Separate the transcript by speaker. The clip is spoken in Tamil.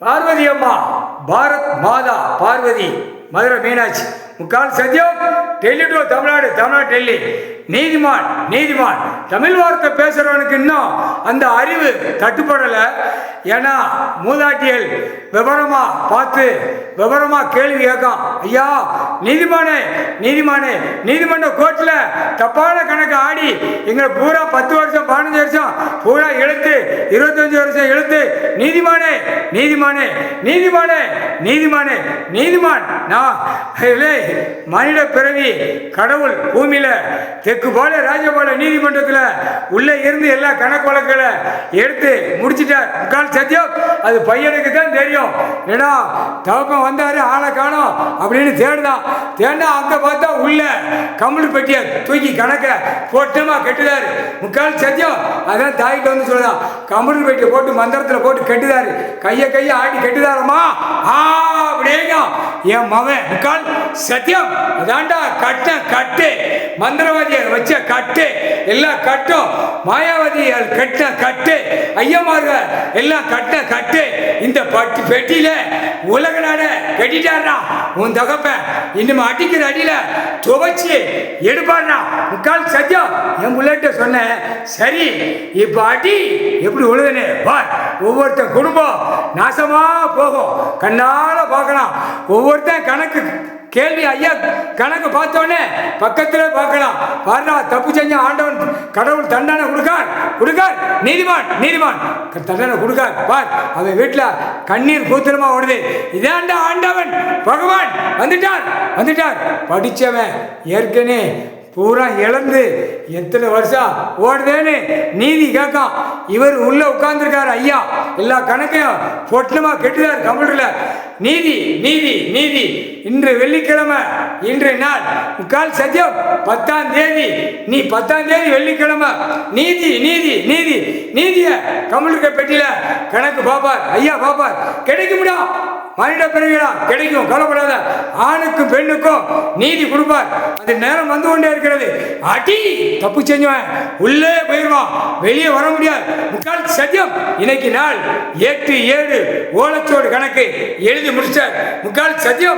Speaker 1: பார்வதி அம்மா, பாரத் மாதா பார்வதி, மதுரை மீனாட்சி, முக்கால் சத்தியம், டெல்லி டு தமிழ்நாடு, தமிழ்நாடு டெல்லி. நீதிமான் நீதிமான் தமிழ் வார்த்தை பேசுறவனுக்கு இன்னும் அந்த அறிவு தட்டுப்படலை. ஏன்னா மூதாட்டியல் விவரமா பார்த்து விவரமா கேள்வி கேட்கும். ஐயா நீதிமானே நீதிமானே, நீதிமன்ற கோர்ட்டில் தப்பான கணக்கு ஆடி எங்களை பூரா 10 வருஷம் 15 வருஷம் பூரா இழுத்து 25 வருஷம் இழுத்து நீதிமானே நீதிமானே நீதிமானே நீதிமானே நீதிமான். நான் மனித பிறவி கடவுள் பூமியில தெற்கு போல ராஜபால நீதிமன்றத்தில் உள்ளே இருந்து எல்லா கணக்கு வழக்குகளை எடுத்து முடிச்சிட்டார். முக்கால் சத்தியம் அது பையனுக்கு தான் தெரியும். ஏன்னா தவப்பம் வந்தாரு ஆளை காணோம் அப்படின்னு தேடினா அங்க பார்த்தா உள்ள கம்மல் பெட்டிய தூக்கி கணக்க போட்டமா கட்டுதாரு. முக்கால் சத்தியம் அதான் தாய்கிட்ட வந்து சொல்லலாம், கம்மல் பெட்டியை போட்டு மந்திரத்தில் போட்டு கட்டுதாரு. கையை ஆடி கட்டுதாரம்மா அப்படிங்க என் மகன். முக்கால் சத்தியம் அதாண்டா கட்டு மந்திரவாதியை வச்ச கட்டு எல்லாம் கட்டும், மாயாவதியால் கட்ட கட்டு, ஐயமார்கள் எல்லாம் கட்டு. இந்த பெட்டியில உலக நாட கட்டிட்டாரா உன் தகப்ப இன்னும் அடிக்கிற அடியில துவச்சி எடுப்பாரா. முக்கால் சத்தியம் என் முள்ளிட்ட சொன்னேன். சரி இப்ப அடி எப்படி உழுதுன்னு பார். ஒவ்வொருத்த குடும்பம் நாசமா போகும், கண்ணால பார்க்கலாம். ஒவ்வொருத்தன் கணக்கு கேள்வி ஐயா கணக்கு பார்த்தோன்னே பக்கத்தில் பார்க்கலாம். பாருடா தப்பு செஞ்ச ஆண்டவன் கடவுள் தண்டனை கொடுக்கார். நீதிமான் தண்டனை கொடுக்கார். பார் அவன் வீட்டில் கண்ணீர் கூத்திரமா ஓடுது. இதாண்டா ஆண்டவன் பகவான் வந்துட்டார். படித்தவன் ஏற்கனவே பூரா இழந்து எத்தனை வருஷம் ஓடுதேன்னு நீதி கேட்கான். இவர் உள்ள உட்கார்ந்துருக்காரு. ஐயா எல்லா கணக்கையும் பொட்டலமா கெட்டுதார் கம்ப்யூட்டர்ல. நீதி இன்று வெள்ளிக்கிழமை, இன்று நாள் முக்கால் சத்தியம் 10ஆம் தேதி. நீ 10ஆம் தேதி வெள்ளிக்கிழமை நீதிய கம்ப்யூட்டர் பெட்டியில கணக்கு பாப்பார். ஐயா பாப்பார். கிடைக்க முடியும் மனித பிறவிகளா கிடைக்கும், கவலைப்படாத. ஆணுக்கும் பெண்ணுக்கும் நீதி கொடுப்பார். அது நேரம் வந்து கொண்டே இருக்கிறது. அடி தப்பு செஞ்சவன் உள்ளே போயிடுவான், வெளியே வர முடியாது. முக்கால் சத்தியம் இன்னைக்கு நாள் 8/7 ஓலச்சோடு கணக்கு எழுதி முடிச்சார். முக்கால் சத்தியம்.